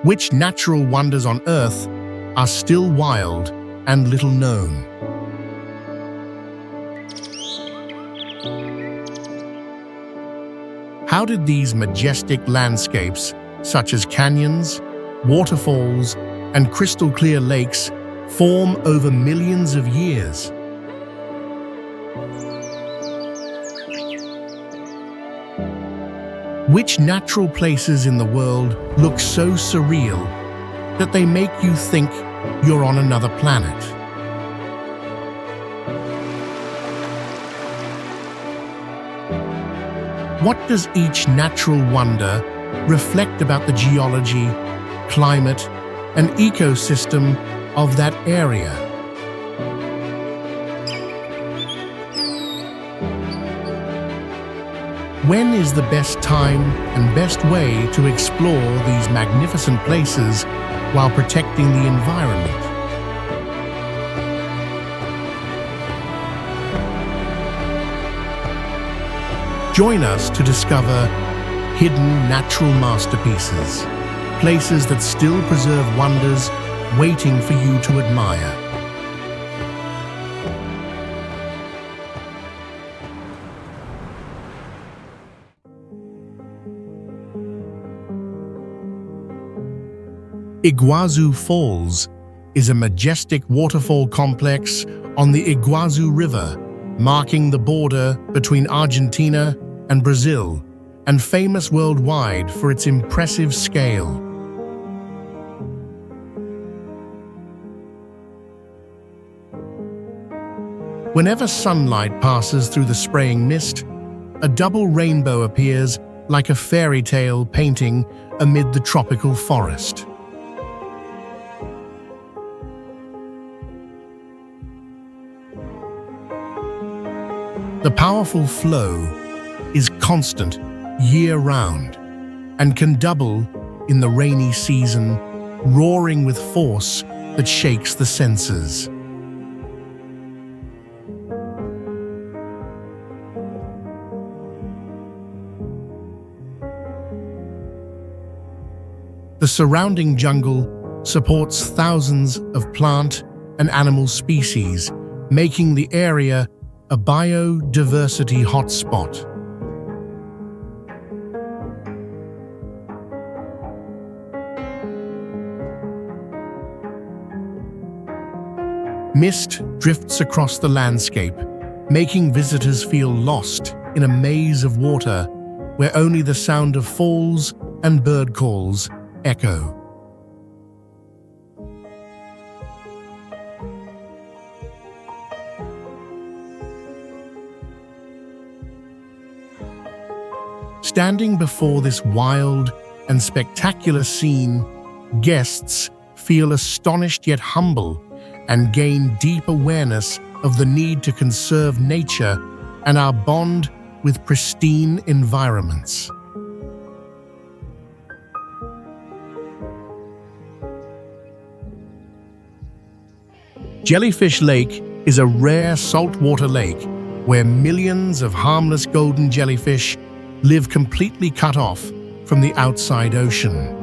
Which natural wonders on Earth are still wild and little known? How did these majestic landscapes, such as canyons, waterfalls, and crystal-clear lakes, form over millions of years? Which natural places in the world look so surreal that they make you think you're on another planet? What does each natural wonder reflect about the geology, climate, and ecosystem of that area? When is the best time and best way to explore these magnificent places while protecting the environment? Join us to discover hidden natural masterpieces, places that still preserve wonders waiting for you to admire. Iguazu Falls is a majestic waterfall complex on the Iguazu River, marking the border between Argentina and Brazil, and famous worldwide for its impressive scale. Whenever sunlight passes through the spraying mist, a double rainbow appears like a fairy tale painting amid the tropical forest. The powerful flow is constant year-round and can double in the rainy season, roaring with force that shakes the senses. The surrounding jungle supports thousands of plant and animal species, making the area a biodiversity hotspot. Mist drifts across the landscape, making visitors feel lost in a maze of water where only the sound of falls and bird calls echo. Standing before this wild and spectacular scene, guests feel astonished yet humble and gain deep awareness of the need to conserve nature and our bond with pristine environments. Jellyfish Lake is a rare saltwater lake where millions of harmless golden jellyfish live completely cut off from the outside ocean.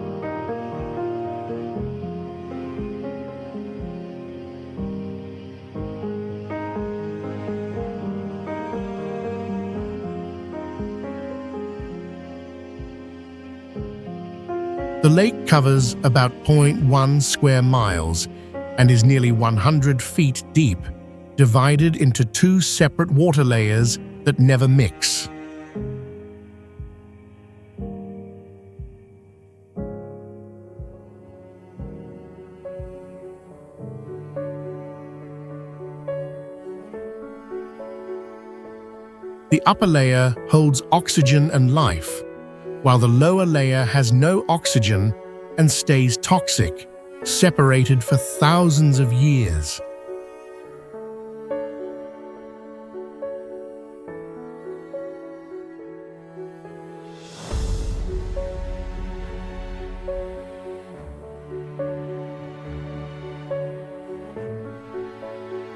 The lake covers about 0.1 square miles and is nearly 100 feet deep, divided into two separate water layers that never mix. The upper layer holds oxygen and life, while the lower layer has no oxygen and stays toxic, separated for thousands of years.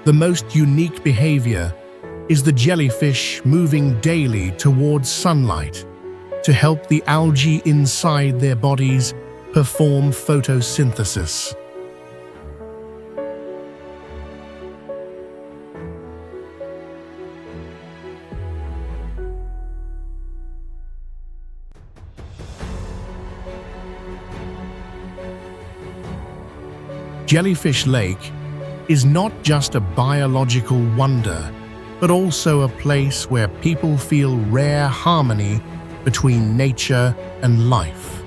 The most unique behavior is the jellyfish moving daily towards sunlight to help the algae inside their bodies perform photosynthesis. Jellyfish Lake is not just a biological wonder, but also a place where people feel rare harmony between nature and life.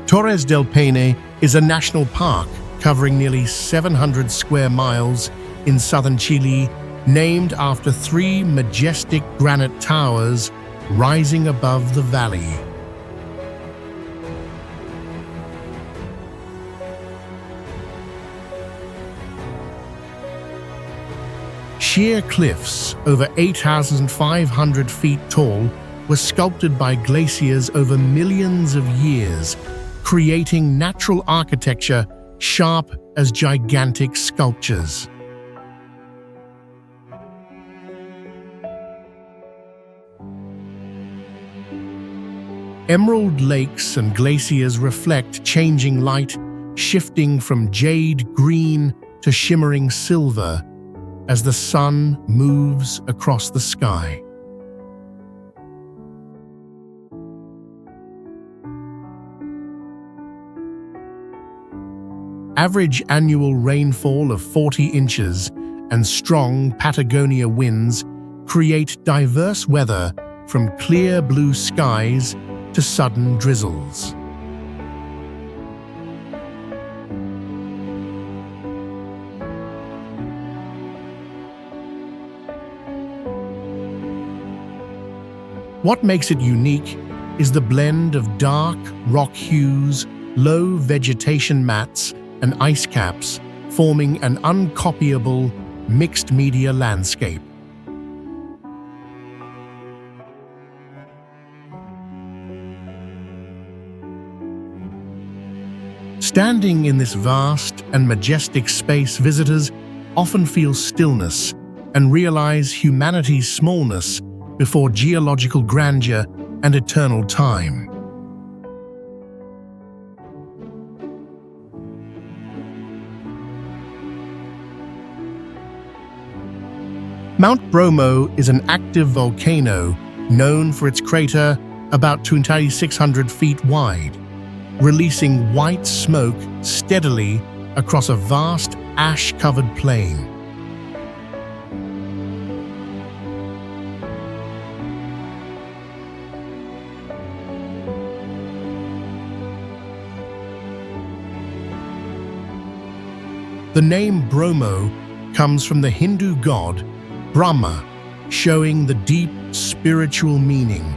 Torres del Paine is a national park covering nearly 700 square miles in southern Chile, named after three majestic granite towers rising above the valley. Sheer cliffs over 8,500 feet tall were sculpted by glaciers over millions of years, creating natural architecture sharp as gigantic sculptures. Emerald lakes and glaciers reflect changing light, shifting from jade green to shimmering silver as the sun moves across the sky. Average annual rainfall of 40 inches and strong Patagonia winds create diverse weather from clear blue skies to sudden drizzles. What makes it unique is the blend of dark rock hues, low vegetation mats, and ice caps, forming an uncopyable mixed-media landscape. Standing in this vast and majestic space, visitors often feel stillness and realize humanity's smallness before geological grandeur and eternal time. Mount Bromo is an active volcano known for its crater about 2,600 feet wide, releasing white smoke steadily across a vast ash-covered plain. The name Bromo comes from the Hindu god Brahma, showing the deep spiritual meaning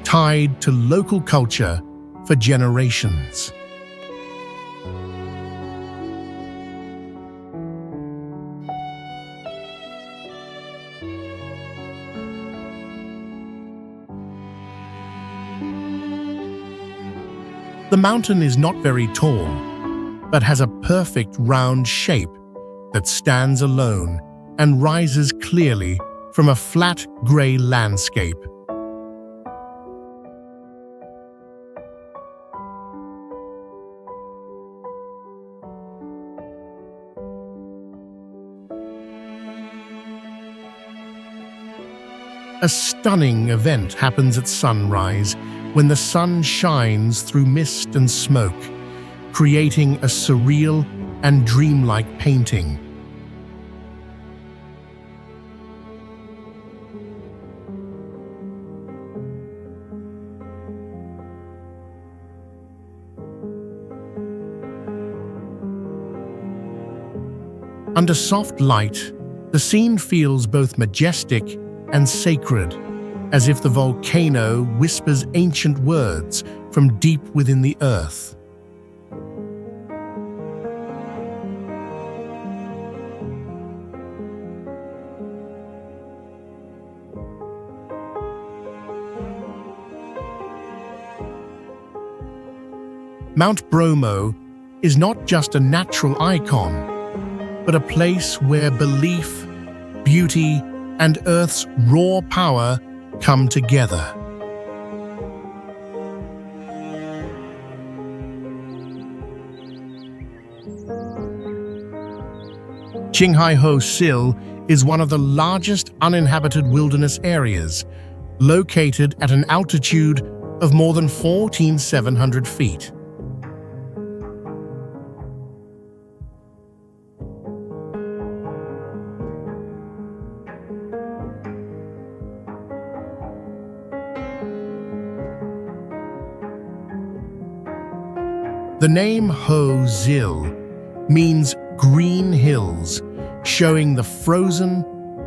tied to local culture for generations. The mountain is not very tall, but has a perfect round shape that stands alone and rises clearly from a flat grey landscape. A stunning event happens at sunrise when the sun shines through mist and smoke, creating a surreal and dreamlike painting. Under soft light, the scene feels both majestic and sacred, as if the volcano whispers ancient words from deep within the earth. Mount Bromo is not just a natural icon, but a place where belief, beauty, and Earth's raw power come together. Qinghai Hoh Xil is one of the largest uninhabited wilderness areas, located at an altitude of more than 14,700 feet. The name Hoh Xil means green hills, showing the frozen,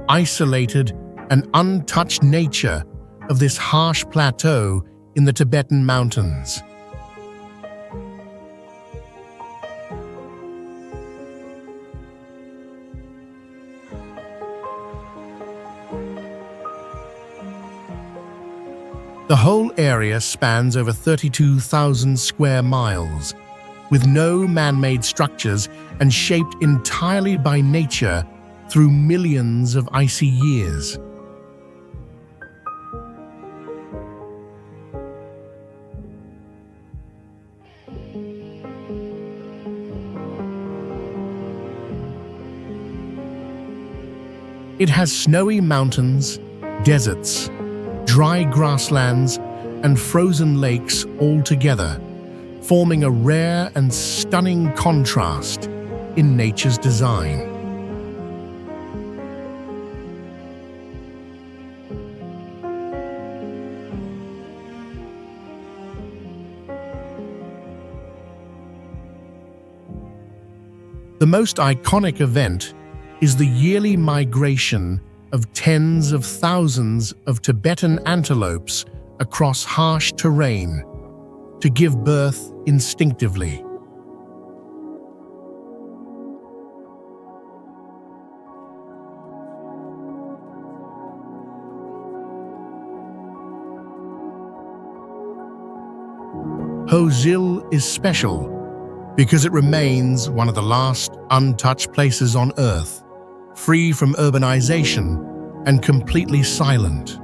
isolated, and untouched nature of this harsh plateau in the Tibetan mountains. The whole area spans over 32,000 square miles, with no man-made structures and shaped entirely by nature through millions of icy years. It has snowy mountains, deserts, dry grasslands, and frozen lakes all together, forming a rare and stunning contrast in nature's design. The most iconic event is the yearly migration of tens of thousands of Tibetan antelopes across harsh terrain to give birth instinctively. Hoh Xil is special because it remains one of the last untouched places on Earth, free from urbanization and completely silent.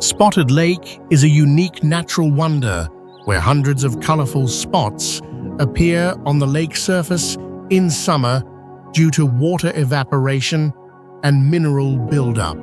Spotted Lake is a unique natural wonder where hundreds of colorful spots appear on the lake surface in summer due to water evaporation and mineral buildup.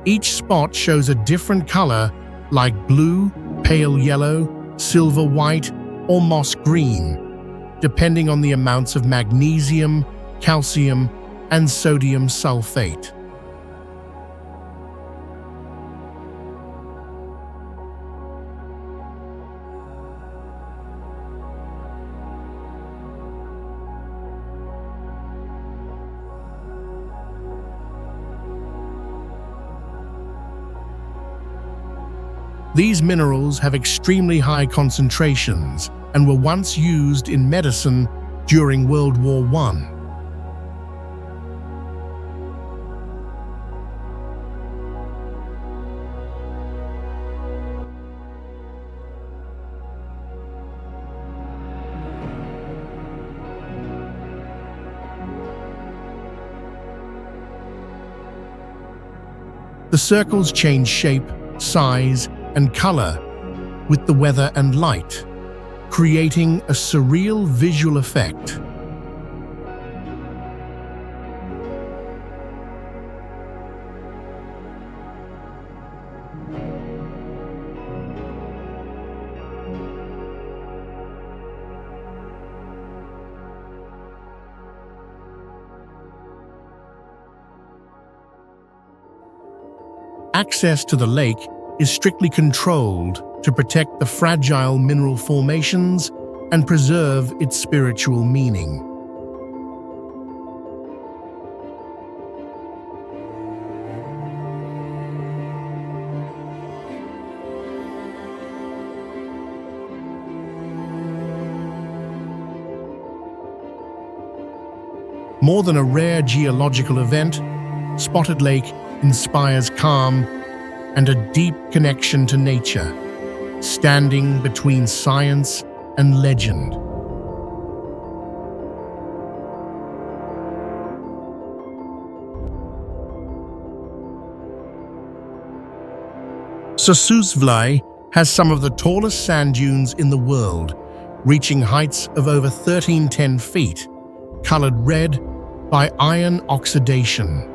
Each spot shows a different color, like blue, pale yellow, silver white, or moss green, depending on the amounts of magnesium, calcium, and sodium sulfate. These minerals have extremely high concentrations and were once used in medicine during World War I. The circles change shape, size, and color with the weather and light, creating a surreal visual effect. Access to the lake is strictly controlled to protect the fragile mineral formations and preserve its spiritual meaning. More than a rare geological event, Spotted Lake inspires calm and a deep connection to nature, standing between science and legend. Sossusvlei has some of the tallest sand dunes in the world, reaching heights of over 1310 feet, colored red by iron oxidation.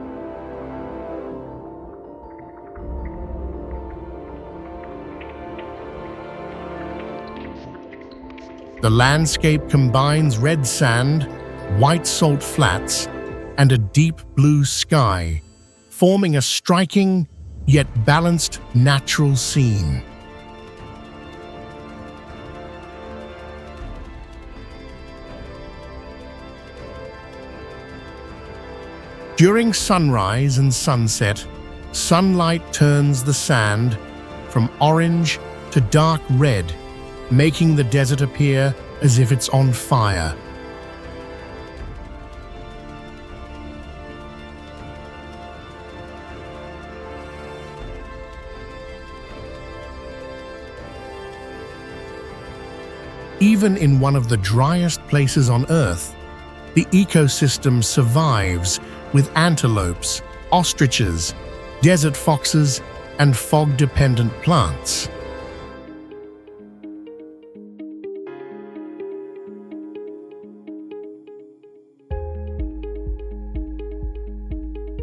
The landscape combines red sand, white salt flats, and a deep blue sky, forming a striking yet balanced natural scene. During sunrise and sunset, sunlight turns the sand from orange to dark red, making the desert appear as if it's on fire. Even in one of the driest places on Earth, the ecosystem survives with antelopes, ostriches, desert foxes, and fog-dependent plants.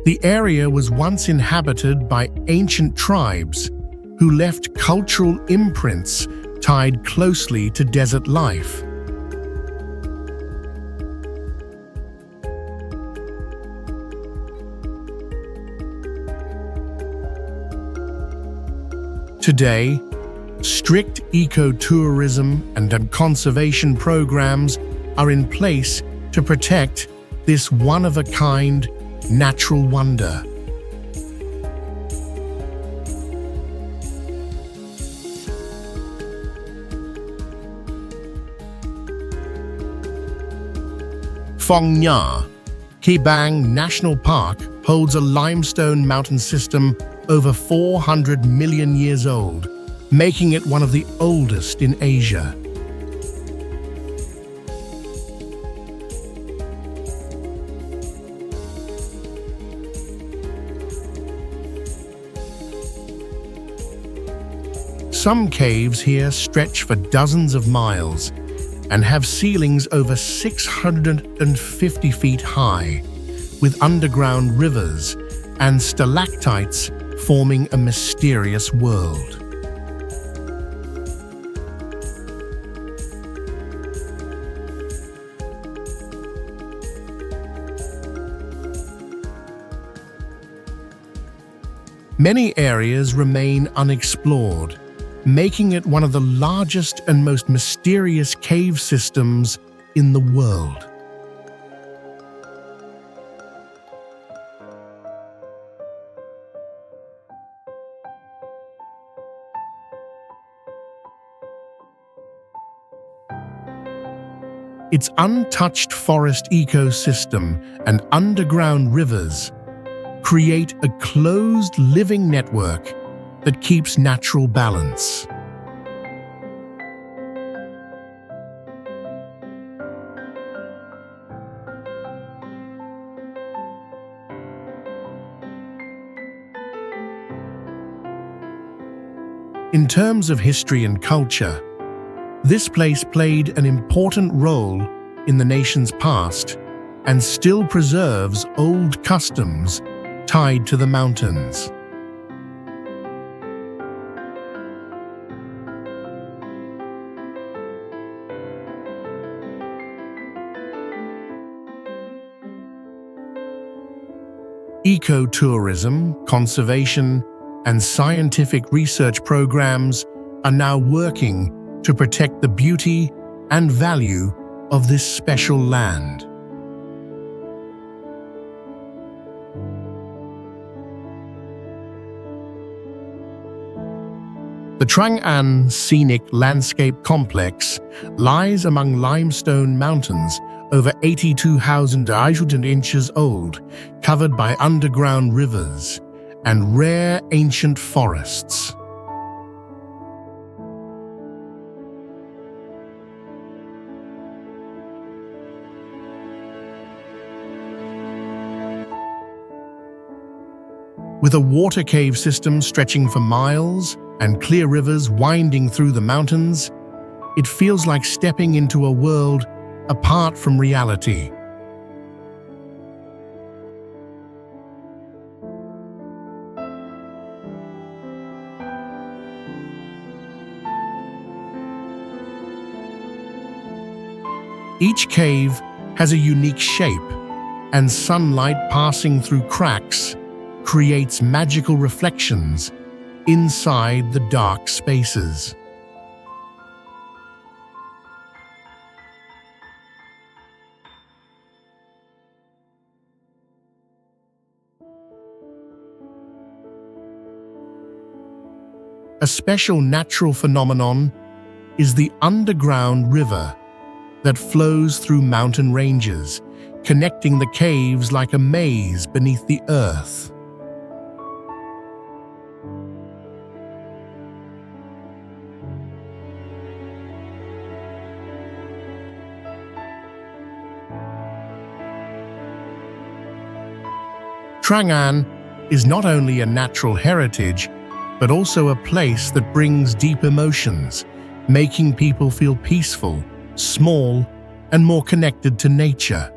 The area was once inhabited by ancient tribes who left cultural imprints tied closely to desert life. Today, strict ecotourism and conservation programs are in place to protect this one-of-a-kind natural wonder. Phong Nha-Ke National Park holds a limestone mountain system over 400 million years old, making it one of the oldest in Asia. Some caves here stretch for dozens of miles and have ceilings over 650 feet high, with underground rivers and stalactites forming a mysterious world. Many areas remain unexplored, making it one of the largest and most mysterious cave systems in the world. Its untouched forest ecosystem and underground rivers create a closed living network that keeps natural balance. In terms of history and culture, this place played an important role in the nation's past and still preserves old customs tied to the mountains. Ecotourism, conservation, and scientific research programs are now working to protect the beauty and value of this special land. The Trang An Scenic Landscape Complex lies among limestone mountains over 82,000 inches old, covered by underground rivers and rare ancient forests. With a water cave system stretching for miles and clear rivers winding through the mountains, it feels like stepping into a world apart from reality. Each cave has a unique shape, and sunlight passing through cracks creates magical reflections inside the dark spaces. A special natural phenomenon is the underground river that flows through mountain ranges, connecting the caves like a maze beneath the earth. Trang An is not only a natural heritage, but also a place that brings deep emotions, making people feel peaceful, small, and more connected to nature.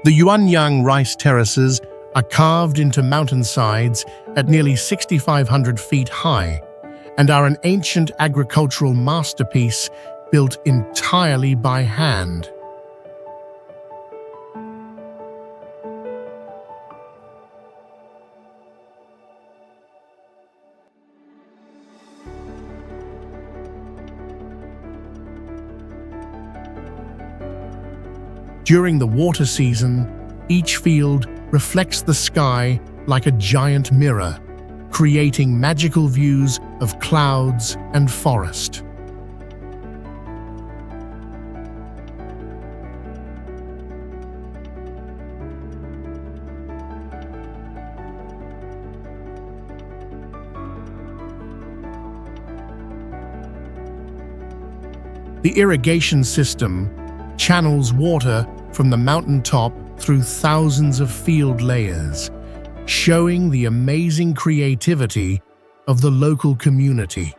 The Yuanyang rice terraces are carved into mountainsides at nearly 6,500 feet high and are an ancient agricultural masterpiece built entirely by hand. During the water season, each field reflects the sky like a giant mirror, creating magical views of clouds and forest. The irrigation system channels water from the mountaintop through thousands of field layers, showing the amazing creativity of the local community.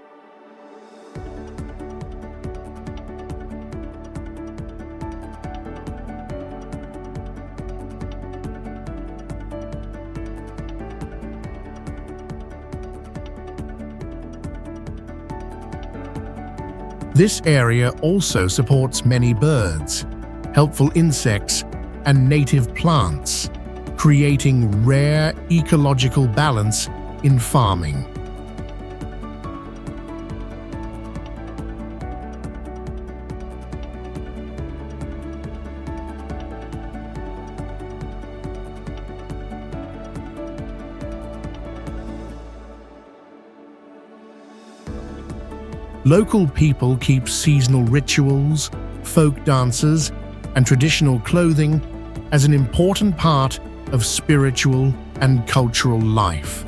This area also supports many birds, helpful insects, and native plants, creating rare ecological balance in farming. Local people keep seasonal rituals, folk dances, and traditional clothing as an important part of spiritual and cultural life.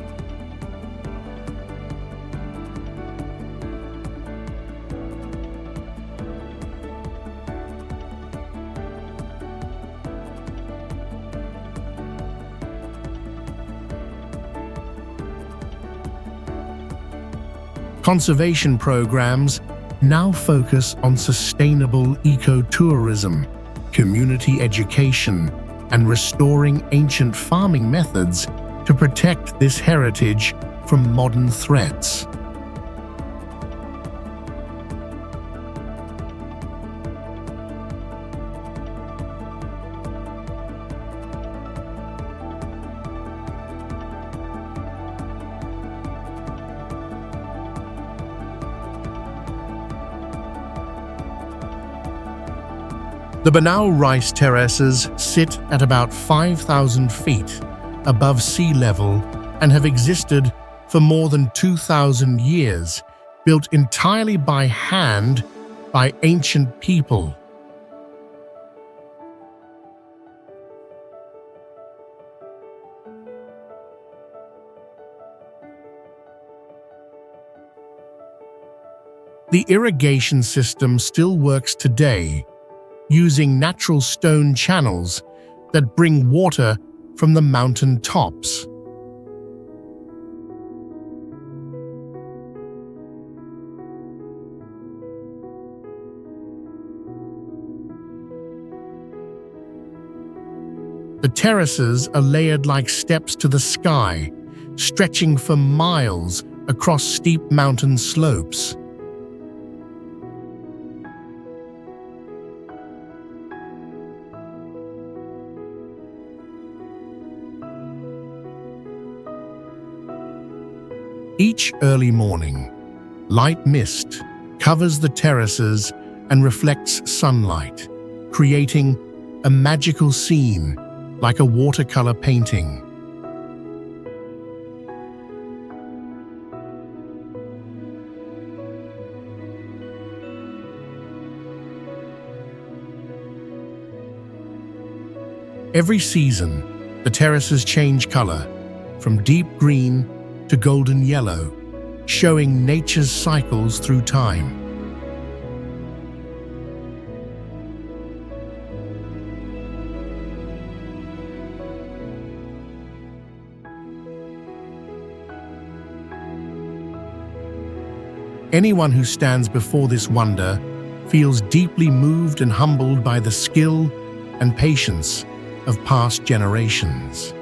Conservation programs now focus on sustainable ecotourism, community education, and restoring ancient farming methods to protect this heritage from modern threats. The Banaue rice terraces sit at about 5,000 feet, above sea level and have existed for more than 2,000 years, built entirely by hand by ancient people. The irrigation system still works today, using natural stone channels that bring water from the mountain tops. The terraces are layered like steps to the sky, stretching for miles across steep mountain slopes. Each early morning, light mist covers the terraces and reflects sunlight, creating a magical scene like a watercolor painting. Every season, the terraces change color, from deep green to golden yellow, showing nature's cycles through time. Anyone who stands before this wonder feels deeply moved and humbled by the skill and patience of past generations.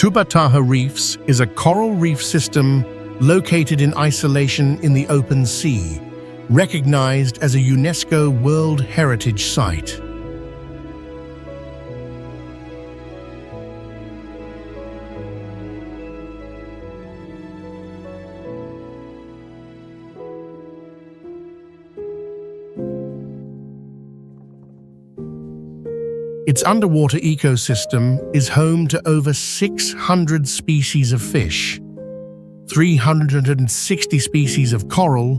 Tubbataha Reefs is a coral reef system located in isolation in the open sea, recognized as a UNESCO World Heritage Site. Its underwater ecosystem is home to over 600 species of fish, 360 species of coral,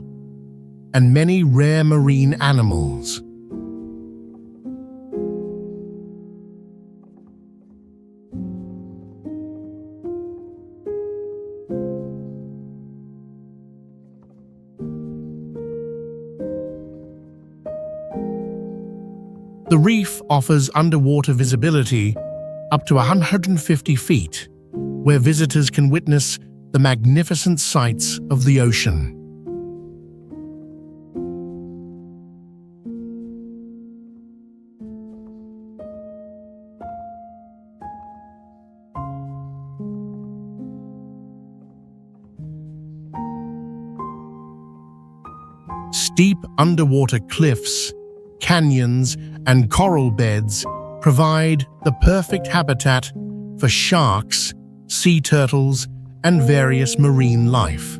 and many rare marine animals. The reef offers underwater visibility up to 150 feet, where visitors can witness the magnificent sights of the ocean. Steep underwater cliffs, canyons, and coral beds provide the perfect habitat for sharks, sea turtles, and various marine life.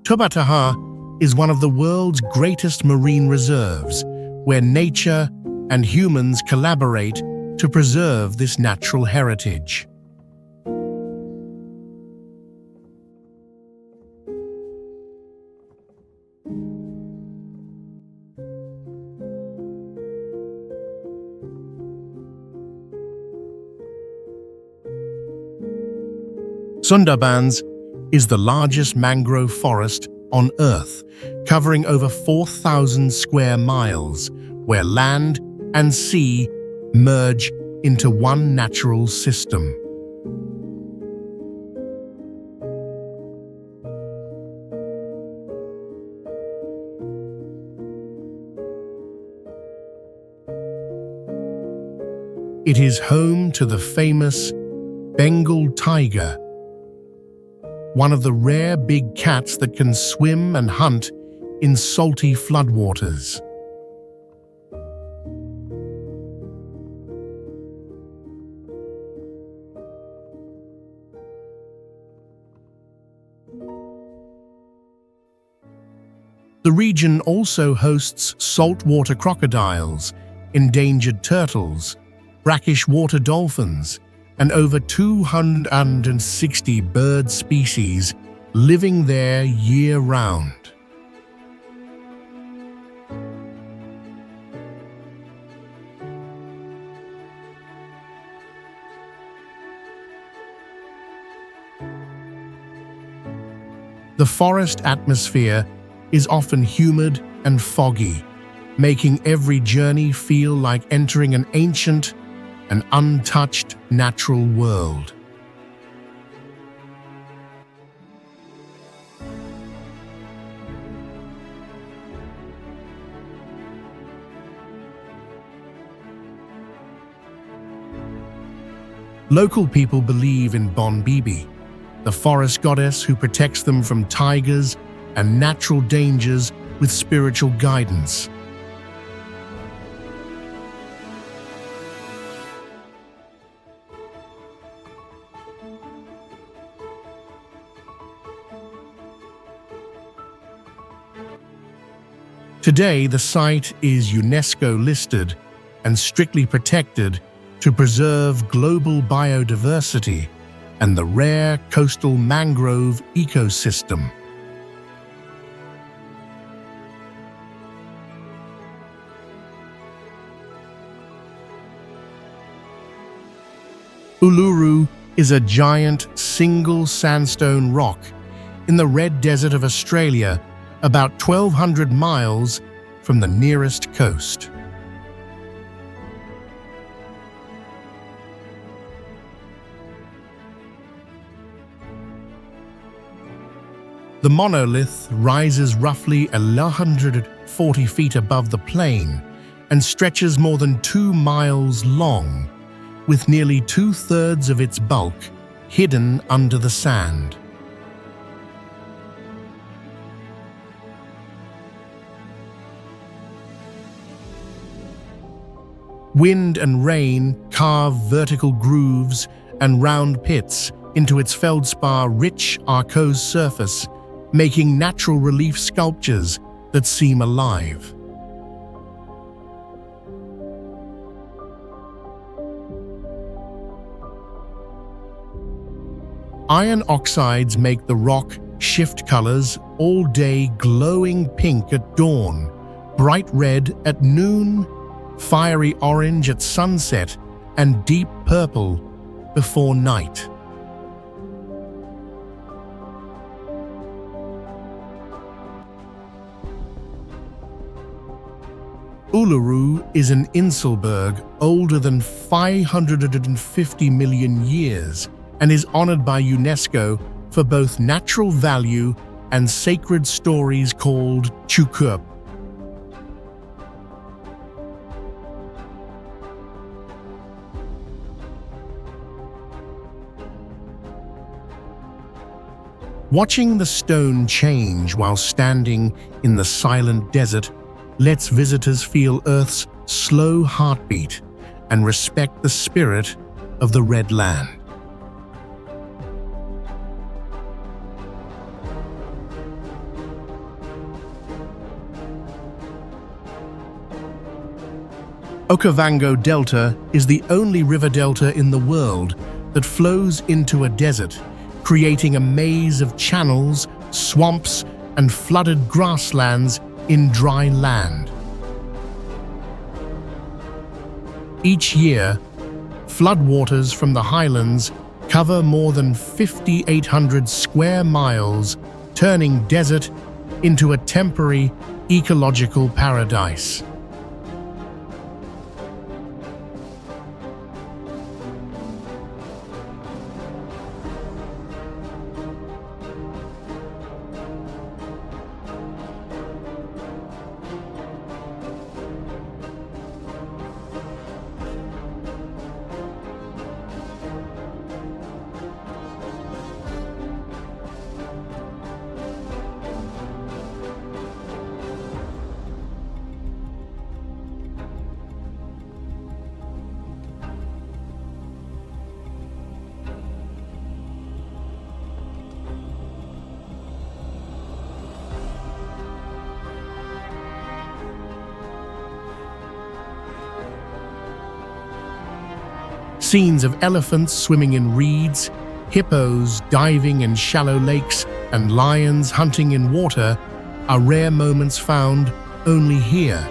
Tubbataha is one of the world's greatest marine reserves, where nature and humans collaborate to preserve this natural heritage. Sundarbans is the largest mangrove forest on Earth, covering over 4,000 square miles, where land and sea merge into one natural system. It is home to the famous Bengal tiger, one of the rare big cats that can swim and hunt in salty floodwaters. The region also hosts saltwater crocodiles, endangered turtles, brackish water dolphins, and over 260 bird species living there year-round. The forest atmosphere is often humid and foggy, making every journey feel like entering an ancient and untouched natural world. Local people believe in Bon Bibi, the forest goddess who protects them from tigers and natural dangers with spiritual guidance. Today, the site is UNESCO listed and strictly protected to preserve global biodiversity and the rare coastal mangrove ecosystem. Uluru is a giant single sandstone rock in the Red Desert of Australia, about 1,200 miles from the nearest coast. The monolith rises roughly 140 feet above the plain and stretches more than 2 miles long, with nearly 2/3 of its bulk hidden under the sand. Wind and rain carve vertical grooves and round pits into its feldspar-rich arkose surface, making natural relief sculptures that seem alive. Iron oxides make the rock shift colors all day, glowing pink at dawn, bright red at noon, fiery orange at sunset, and deep purple before night. Uluru is an Inselberg older than 550 million years and is honored by UNESCO for both natural value and sacred stories called Chukup. Watching the stone change while standing in the silent desert lets visitors feel Earth's slow heartbeat and respect the spirit of the Red Land. Okavango Delta is the only river delta in the world that flows into a desert, creating a maze of channels, swamps, and flooded grasslands in dry land. Each year, floodwaters from the highlands cover more than 5,800 square miles, turning desert into a temporary ecological paradise. Scenes of elephants swimming in reeds, hippos diving in shallow lakes, and lions hunting in water are rare moments found only here.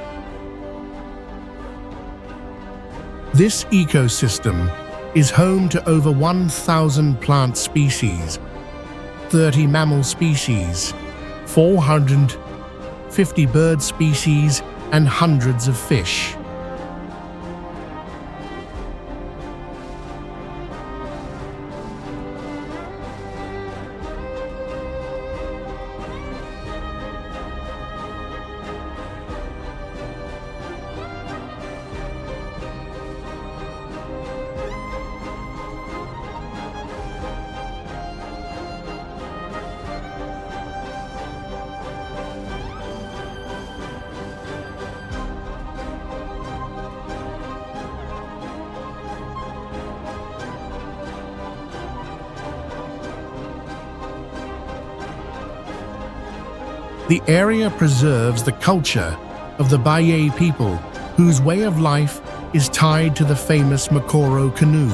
This ecosystem is home to over 1,000 plant species, 30 mammal species, 450 bird species, and hundreds of fish. The area preserves the culture of the Banaue people, whose way of life is tied to the famous Ngorongoro canoe.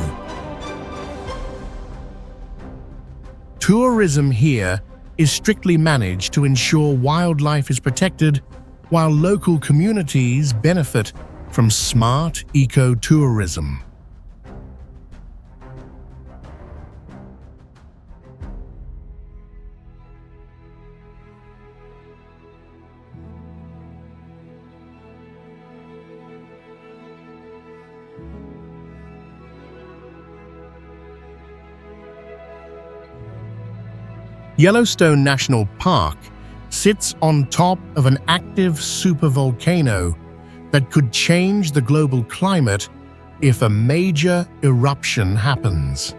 Tourism here is strictly managed to ensure wildlife is protected, while local communities benefit from smart eco-tourism. Yellowstone National Park sits on top of an active supervolcano that could change the global climate if a major eruption happens.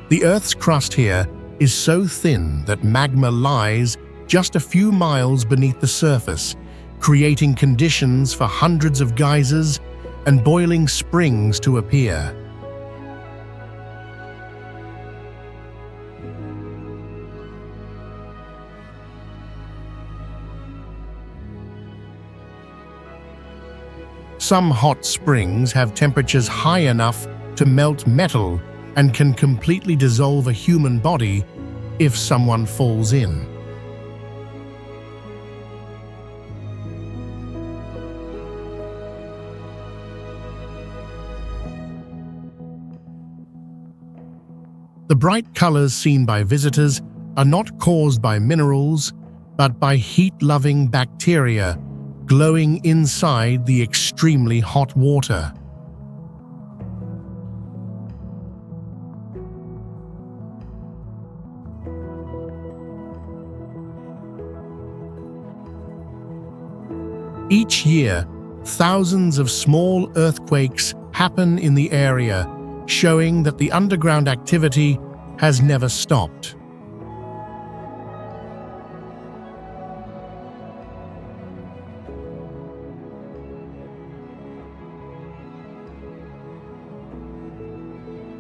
The Earth's crust here is so thin that magma lies just a few miles beneath the surface, creating conditions for hundreds of geysers and boiling springs to appear. Some hot springs have temperatures high enough to melt metal and can completely dissolve a human body if someone falls in. The bright colors seen by visitors are not caused by minerals, but by heat-loving bacteria glowing inside the extremely hot water. Each year, thousands of small earthquakes happen in the area, showing that the underground activity has never stopped.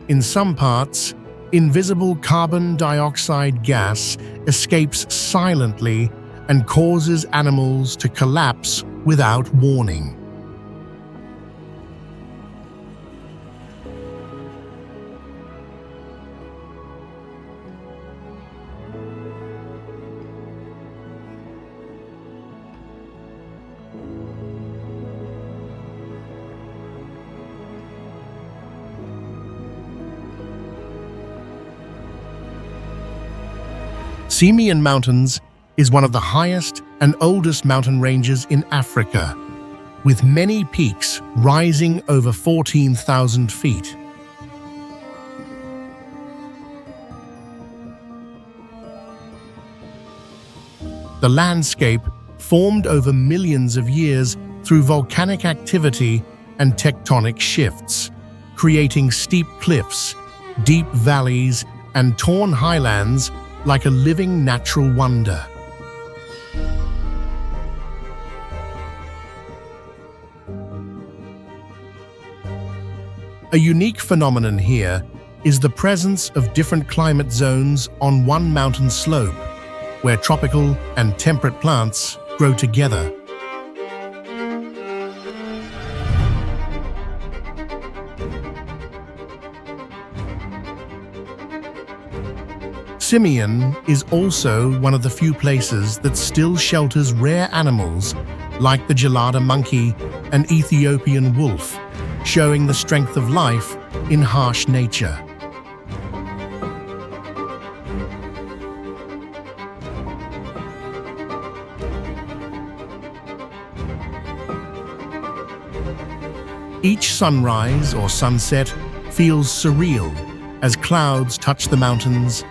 In some parts, invisible carbon dioxide gas escapes silently and causes animals to collapse without warning. Simien Mountains is one of the highest and oldest mountain ranges in Africa, with many peaks rising over 14,000 feet. The landscape formed over millions of years through volcanic activity and tectonic shifts, creating steep cliffs, deep valleys, and torn highlands like a living natural wonder. A unique phenomenon here is the presence of different climate zones on one mountain slope, where tropical and temperate plants grow together. Simien is also one of the few places that still shelters rare animals like the gelada monkey and Ethiopian wolf, showing the strength of life in harsh nature. Each sunrise or sunset feels surreal as clouds touch the mountains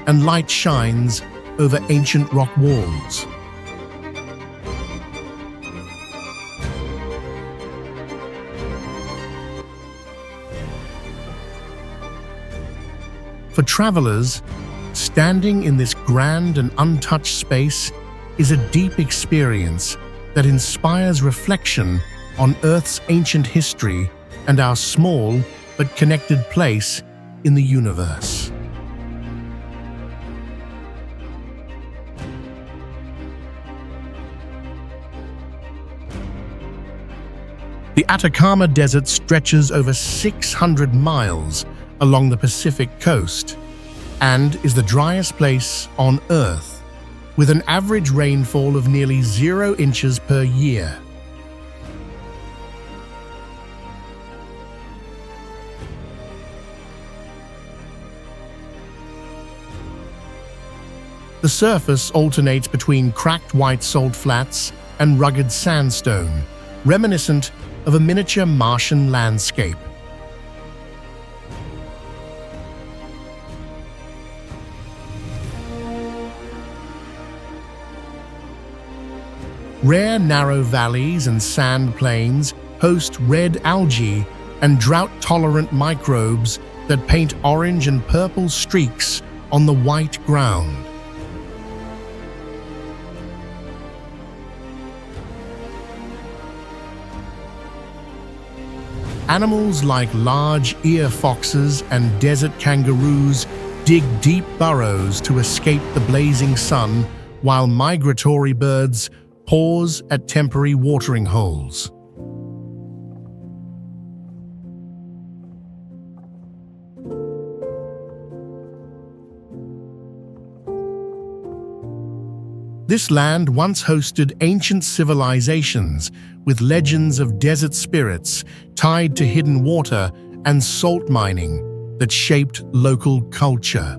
and light shines over ancient rock walls. For travelers, standing in this grand and untouched space is a deep experience that inspires reflection on Earth's ancient history and our small but connected place in the universe. The Atacama Desert stretches over 600 miles along the Pacific coast and is the driest place on Earth, with an average rainfall of nearly 0 inches per year. The surface alternates between cracked white salt flats and rugged sandstone, reminiscent of a miniature Martian landscape. Rare narrow valleys and sand plains host red algae and drought-tolerant microbes that paint orange and purple streaks on the white ground. Animals like large ear foxes and desert kangaroos dig deep burrows to escape the blazing sun, while migratory birds pause at temporary watering holes. This land once hosted ancient civilizations with legends of desert spirits tied to hidden water and salt mining that shaped local culture.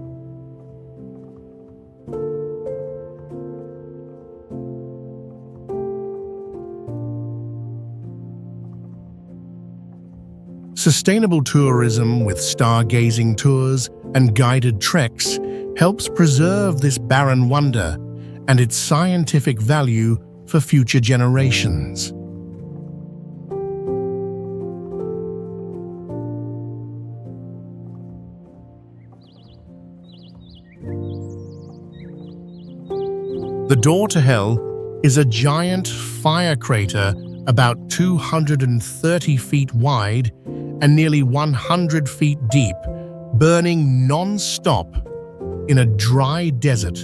Sustainable tourism with stargazing tours and guided treks helps preserve this barren wonder and its scientific value for future generations. The door to hell is a giant fire crater about 230 feet wide and nearly 100 feet deep, burning non-stop in a dry desert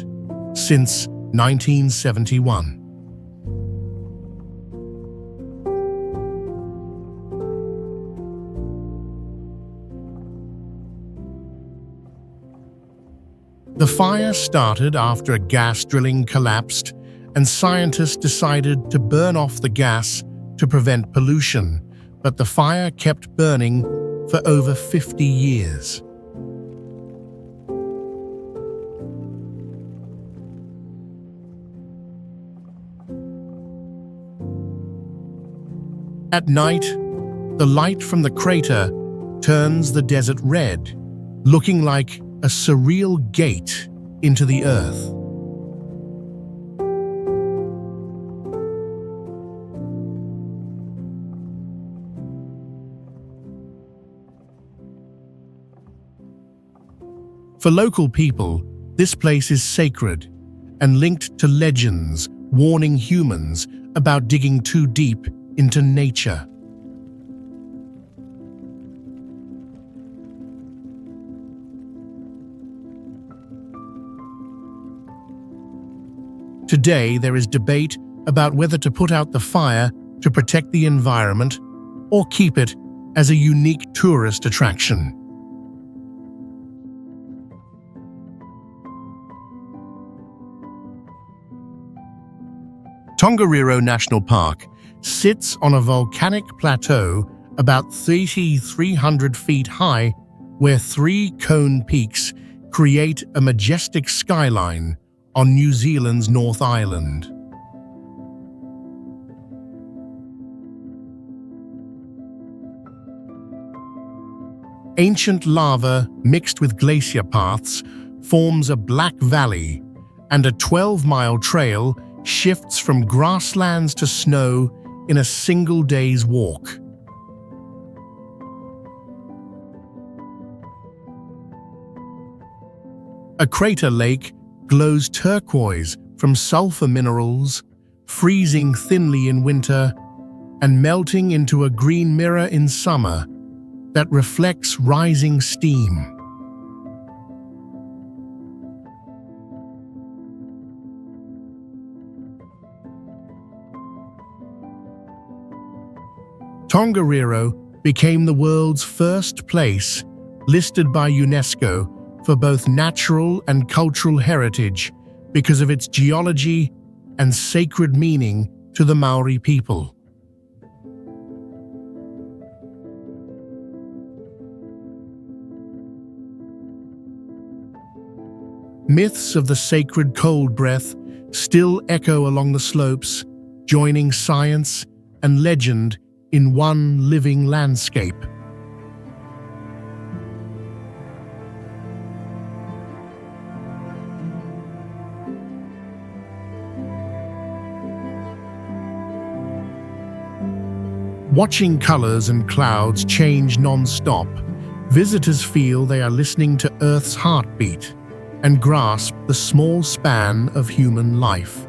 since 1971. The fire started after a gas drilling collapsed, and scientists decided to burn off the gas to prevent pollution, but the fire kept burning for over 50 years. At night, the light from the crater turns the desert red, looking like a surreal gate into the earth. For local people, this place is sacred and linked to legends warning humans about digging too deep into nature. Today, there is debate about whether to put out the fire to protect the environment or keep it as a unique tourist attraction. Tongariro National Park sits on a volcanic plateau about 3,300 feet high, where three cone peaks create a majestic skyline on New Zealand's North Island. Ancient lava mixed with glacier paths forms a black valley, and a 12-mile trail shifts from grasslands to snow in a single day's walk. A crater lake glows turquoise from sulfur minerals, freezing thinly in winter and melting into a green mirror in summer that reflects rising steam. Tongariro became the world's first place listed by UNESCO for both natural and cultural heritage because of its geology and sacred meaning to the Maori people. Myths of the sacred cold breath still echo along the slopes, joining science and legend in one living landscape. Watching colors and clouds change non-stop, visitors feel they are listening to Earth's heartbeat and grasp the small span of human life.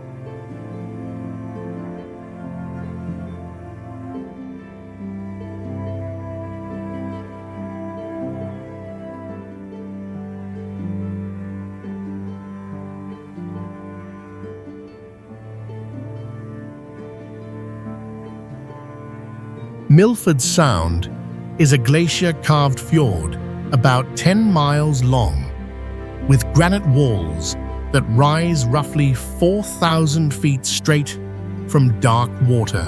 Milford Sound is a glacier-carved fjord about 10 miles long, with granite walls that rise roughly 4,000 feet straight from dark water.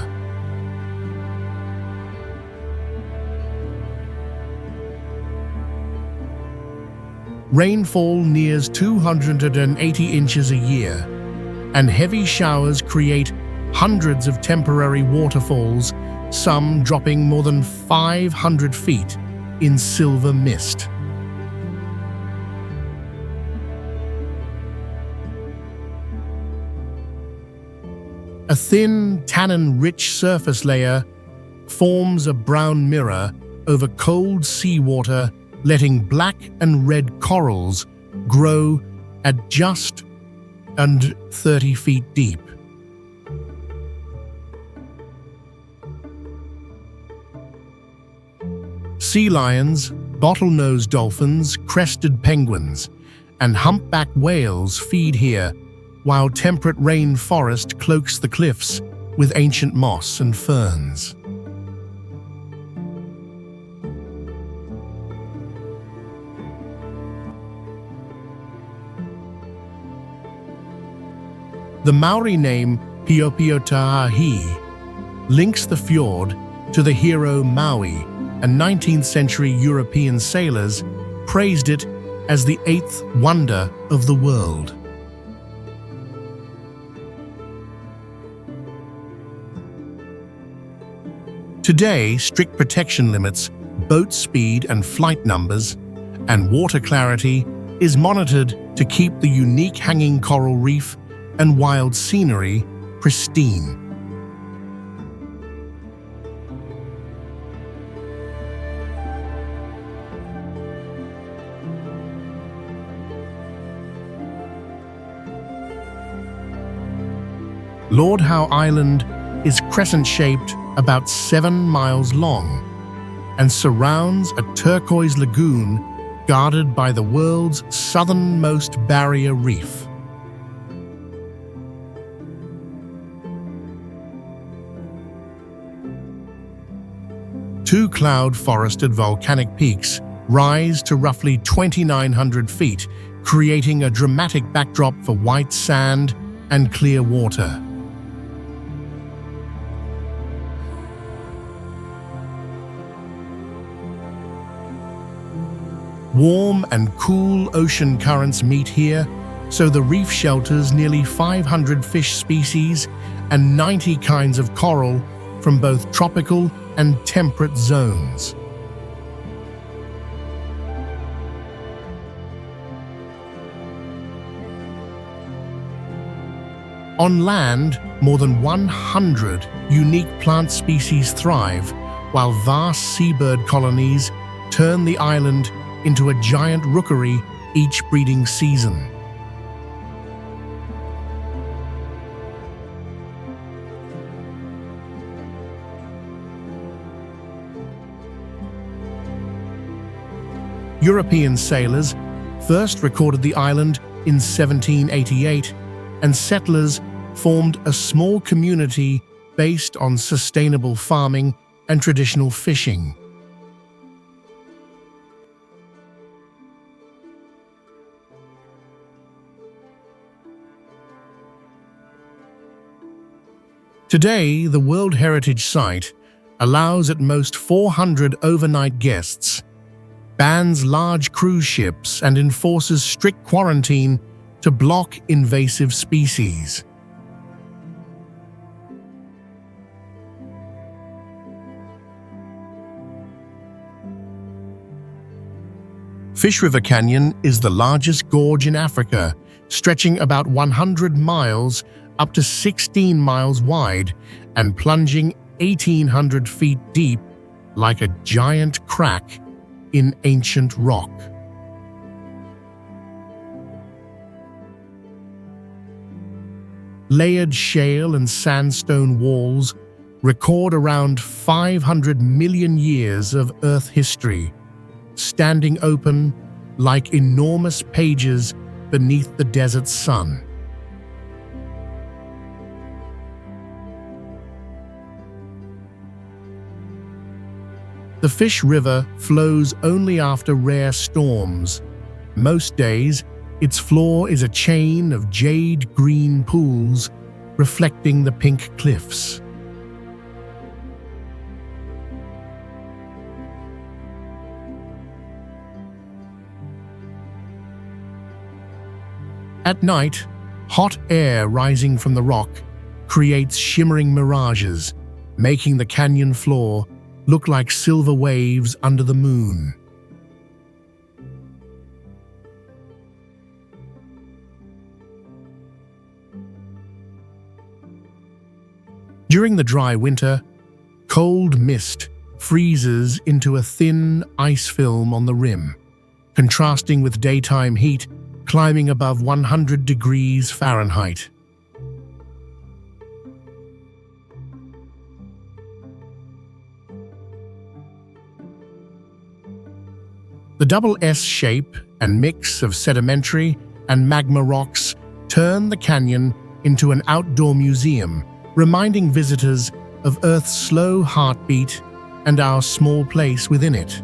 Rainfall nears 280 inches a year, and heavy showers create hundreds of temporary waterfalls, some dropping more than 500 feet in silver mist. A thin, tannin-rich surface layer forms a brown mirror over cold seawater, letting black and red corals grow at just under 30 feet deep. Sea lions, bottlenose dolphins, crested penguins, and humpback whales feed here, while temperate rainforest cloaks the cliffs with ancient moss and ferns. The Maori name Piopiotaahi links the fjord to the hero Maui, and 19th century European sailors praised it as the eighth wonder of the world. Today, strict protection limits, boat speed and flight numbers, and water clarity is monitored to keep the unique hanging coral reef and wild scenery pristine. Lord Howe Island is crescent-shaped, about 7 miles long, and surrounds a turquoise lagoon guarded by the world's southernmost barrier reef. Two cloud-forested volcanic peaks rise to roughly 2,900 feet, creating a dramatic backdrop for white sand and clear water. Warm and cool ocean currents meet here, so the reef shelters nearly 500 fish species and 90 kinds of coral from both tropical and temperate zones. On land, more than 100 unique plant species thrive, while vast seabird colonies turn the island into a giant rookery each breeding season. European sailors first recorded the island in 1788, and settlers formed a small community based on sustainable farming and traditional fishing. Today, the World Heritage Site allows at most 400 overnight guests, bans large cruise ships, and enforces strict quarantine to block invasive species. Fish River Canyon is the largest gorge in Africa, stretching about 100 miles up to 16 miles wide and plunging 1,800 feet deep like a giant crack in ancient rock. Layered shale and sandstone walls record around 500 million years of Earth history, standing open like enormous pages beneath the desert sun. The Fish River flows only after rare storms. Most days, its floor is a chain of jade-green pools reflecting the pink cliffs. At night, hot air rising from the rock creates shimmering mirages, making the canyon floor look like silver waves under the moon. During the dry winter, cold mist freezes into a thin ice film on the rim, contrasting with daytime heat climbing above 100 degrees Fahrenheit. The double S shape and mix of sedimentary and magma rocks turn the canyon into an outdoor museum, reminding visitors of Earth's slow heartbeat and our small place within it.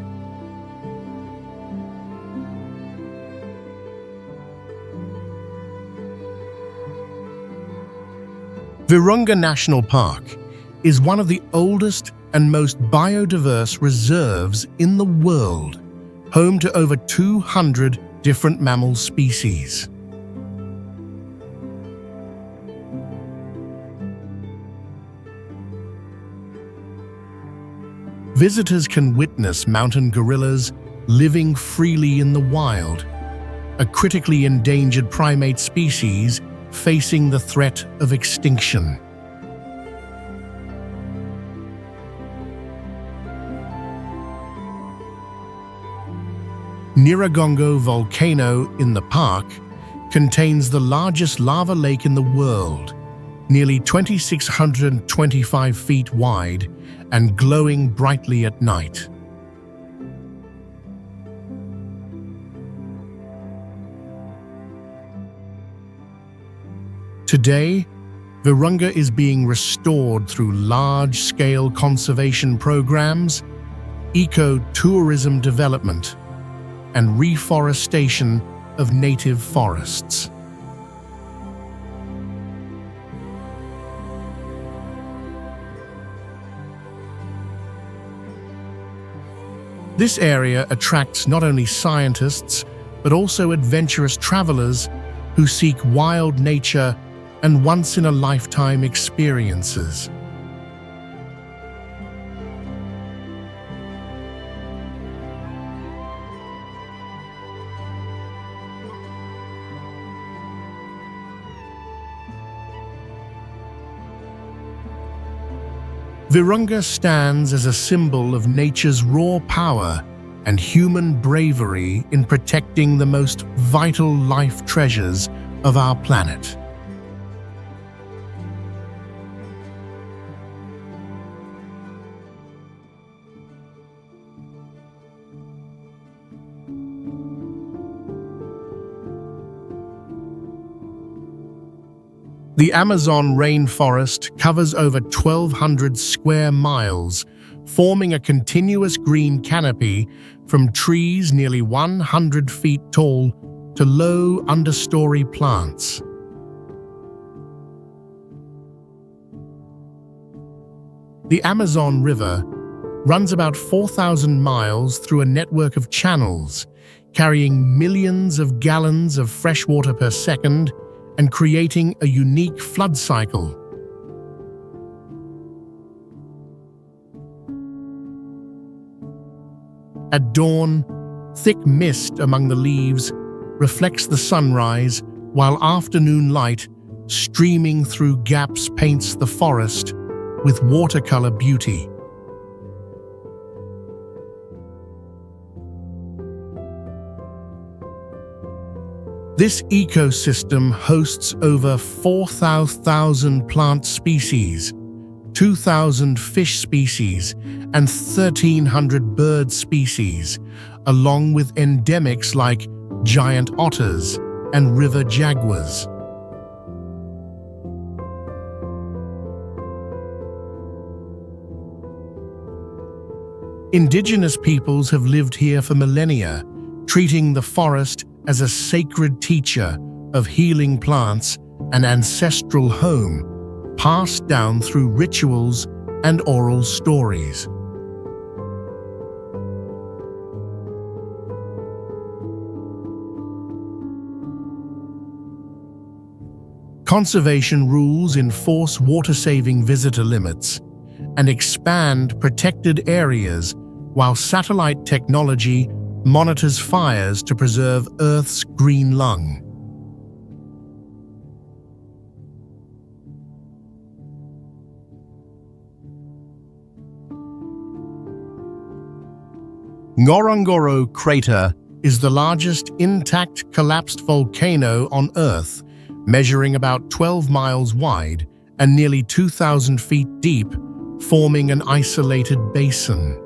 Virunga National Park is one of the oldest and most biodiverse reserves in the world, home to over 200 different mammal species. Visitors can witness mountain gorillas living freely in the wild, a critically endangered primate species facing the threat of extinction. Ngorongoro volcano in the park contains the largest lava lake in the world, nearly 2,625 feet wide and glowing brightly at night. Today, Virunga is being restored through large-scale conservation programs eco-tourism development, and reforestation of native forests. This area attracts not only scientists, but also adventurous travelers who seek wild nature and once-in-a-lifetime experiences. Virunga stands as a symbol of nature's raw power and human bravery in protecting the most vital life treasures of our planet. The Amazon rainforest covers over 1,200 square miles, forming a continuous green canopy from trees nearly 100 feet tall to low understory plants. The Amazon River runs about 4,000 miles through a network of channels, carrying millions of gallons of fresh water per second and creating a unique flood cycle. At dawn, thick mist among the leaves reflects the sunrise, while afternoon light streaming through gaps paints the forest with watercolor beauty. This ecosystem hosts over 4,000 plant species, 2,000 fish species, and 1,300 bird species, along with endemics like giant otters and river jaguars. Indigenous peoples have lived here for millennia, treating the forest as a sacred teacher of healing plants, an ancestral home, passed down through rituals and oral stories. Conservation rules enforce water-saving visitor limits and expand protected areas, while satellite technology monitors fires to preserve Earth's green lung. Ngorongoro Crater is the largest intact collapsed volcano on Earth, measuring about 12 miles wide and nearly 2,000 feet deep, forming an isolated basin.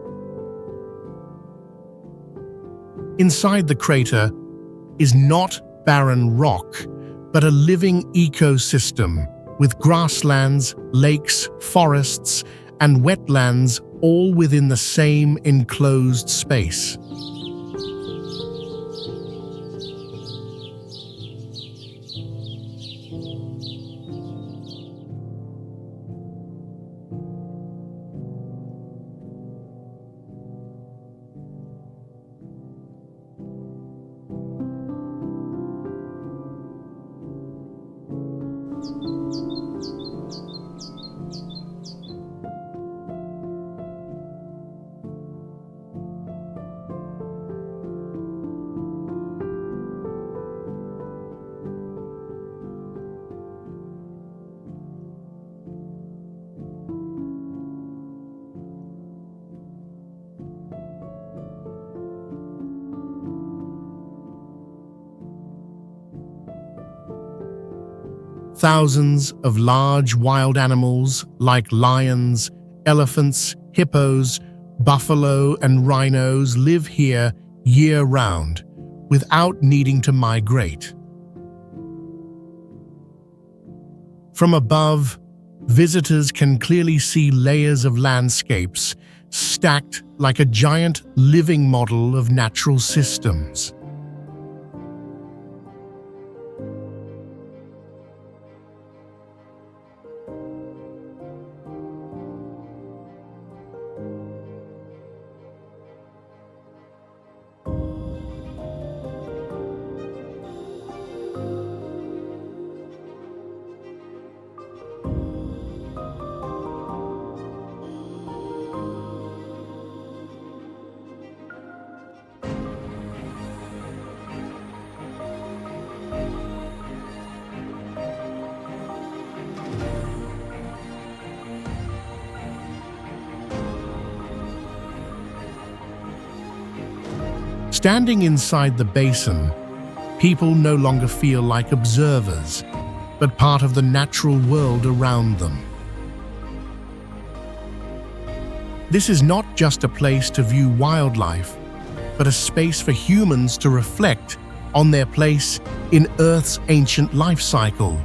Inside the crater is not barren rock, but a living ecosystem with grasslands, lakes, forests, and wetlands all within the same enclosed space. Thousands of large wild animals like lions, elephants, hippos, buffalo, and rhinos live here year-round without needing to migrate. From above, visitors can clearly see layers of landscapes stacked like a giant living model of natural systems. Standing inside the basin, people no longer feel like observers, but part of the natural world around them. This is not just a place to view wildlife, but a space for humans to reflect on their place in Earth's ancient life cycle.